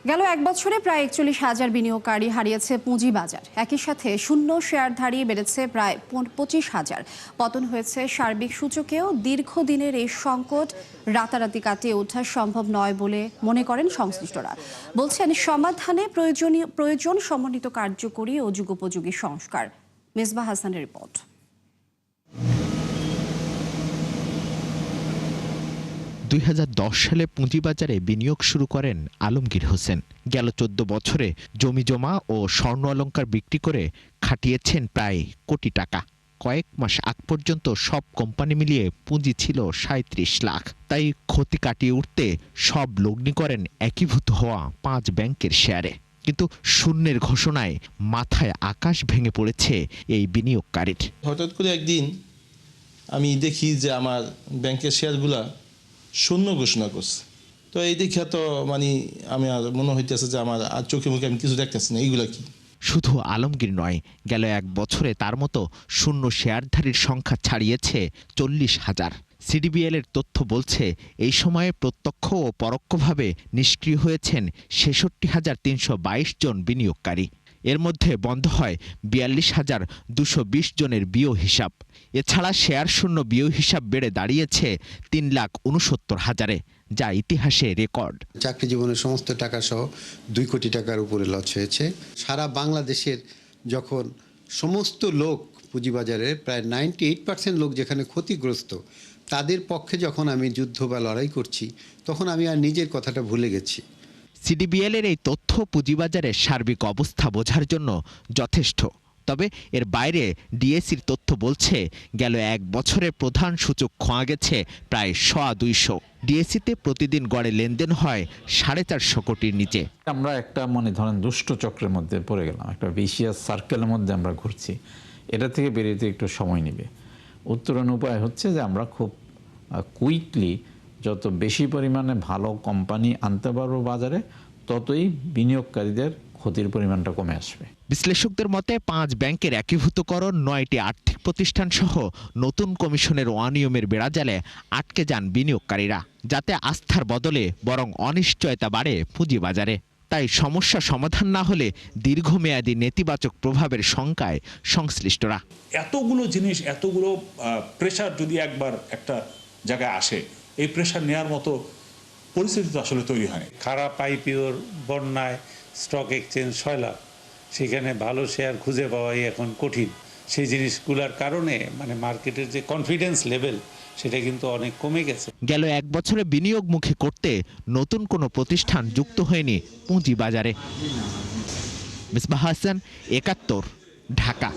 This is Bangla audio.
গেল এক বছরে প্রায় ৪১,০০০ বিনিয়োগকারী হারিয়েছে পুঁজিবাজার। একই সাথে শূন্য শেয়ারধারী বেড়েছে প্রায় ২৫,০০০। পতন হয়েছে সার্বিক সূচকেও। দীর্ঘদিনের এই সংকট রাতারাতি কাটিয়ে ওঠা সম্ভব নয় বলে মনে করেন সংশ্লিষ্টরা। বলছেন সমাধানে প্রয়োজন সমন্বিত কার্যকরী ও যুগোপযোগী সংস্কার। মেজবা হাসানের রিপোর্ট। ২০১০ সালে পুঁজিবাজারে বিনিয়োগ শুরু করেন আলমগীর হোসেন। গেল ১৪ বছরে জমিজমা ও স্বর্ণ অলংকার বিক্রি করে খাটিয়েছেন প্রায় কোটি টাকা। কয়েক মাস আগ পর্যন্ত সব কোম্পানি মিলিয়ে পুঁজি ছিল ৩৭ লাখ। তাই ক্ষতি কাটিয়ে উঠতে সব লগ্নি করেন একীভূত হওয়া ৫ ব্যাংকের শেয়ারে। কিন্তু শূন্যের ঘোষণায় মাথায় আকাশ ভেঙে পড়েছে এই বিনিয়োগকারীর। হঠাৎ করে একদিন আমি দেখি যে আমার ব্যাংকের শেয়ারগুলা শূন্য ঘোষণা করছে। তো এই দেখা তো আমি আর মনে হইতেছে যে আমার আর চোখে মুখে আমি কিছু দেখতেছি না। এইগুলা কি? শুধু আলমগীর নয়, গেল এক বছরে তার মতো শূন্য শেয়ারধারীর সংখ্যা ছাড়িয়েছে ৪০,০০০। সিডিবিএল এর তথ্য বলছে এই সময়ে প্রত্যক্ষ ও পরোক্ষভাবে নিষ্ক্রিয় হয়েছেন ৬৬,৩২২ জন বিনিয়োগকারী। এর মধ্যে বন্ধ হয় ৪২,২২০ জনের বিও হিসাব। এছাড়া শেয়ার শূন্য বিও হিসাব বেড়ে দাঁড়িয়েছে ৩,৬৯,০০০, যা ইতিহাসে রেকর্ড। চাকরি জীবনের সমস্ত টাকা সহ ২ কোটি টাকার উপরে লস হয়েছে। সারা বাংলাদেশের যখন সমস্ত লোক পুঁজিবাজারে প্রায় 98% লোক যেখানে ক্ষতিগ্রস্ত, তাদের পক্ষে যখন আমি যুদ্ধ বা লড়াই করছি, তখন আমি আর নিজের কথাটা ভুলে গেছি। সিডিবিএল এর এই তথ্য পুঁজিবাজারের সার্বিক অবস্থা বোঝার জন্য যথেষ্ট। তবে এর বাইরে ডিএসির তথ্য বলছে গেল এক বছরে প্রধান সূচক খোয়া গেছে প্রায় ২০০। ডিএসিতে প্রতিদিন গড়ে লেনদেন হয় ৪৫০ কোটির নিচে। আমরা একটা ধরেন দুষ্ট চক্রের মধ্যে পড়ে গেলাম, একটা ভিশিয়াস সার্কেলের মধ্যে আমরা ঘুরছি। এটা থেকে বেরিয়ে একটু সময় নেবে। উত্তরণ উপায় হচ্ছে যে আমরা খুব কুইকলি যত বেশি পরিমাণে ভালো কোম্পানি আনতে পারবো বাজারে, ততই বিনিয়োগকারীদের ক্ষতির পরিমাণটা কমে আসবে। বিশ্লেষকদের মতে ৫ ব্যাংকের একীভূতকরণ, ৯টি আর্থিক প্রতিষ্ঠান সহ নতুন কমিশনের অনিয়মের বেড়াজালে আটকে যান বিনিয়োগকারীরা, যাতে আস্থার বদলে বরং অনিশ্চয়তা বাড়ে পুঁজিবাজারে। তাই সমস্যা সমাধান না হলে দীর্ঘমেয়াদী নেতিবাচক প্রভাবের শঙ্কায় সংশ্লিষ্টরা। এতগুলো জিনিস, এতগুলো প্রেশার যদি একবার একটা জায়গায় আসে, এই প্রেশার নেওয়ার মতো পরিস্থিতি তো আসলে তৈরি হয়। খারাপ আইপিওর বন্যায় স্টক এক্সচেঞ্জ সয়লাভ, সেখানে ভালো শেয়ার খুঁজে পাওয়াই এখন কঠিন। সেই জিনিসগুলোর কারণে মার্কেটের যে কনফিডেন্স লেভেল, সেটা কিন্তু অনেক কমে গেছে। গেল এক বছরে বিনিয়োগমুখী করতে নতুন কোনো প্রতিষ্ঠান যুক্ত হয়নি পুঁজিবাজারে। মেজবা হাসান, ৭১, ঢাকা।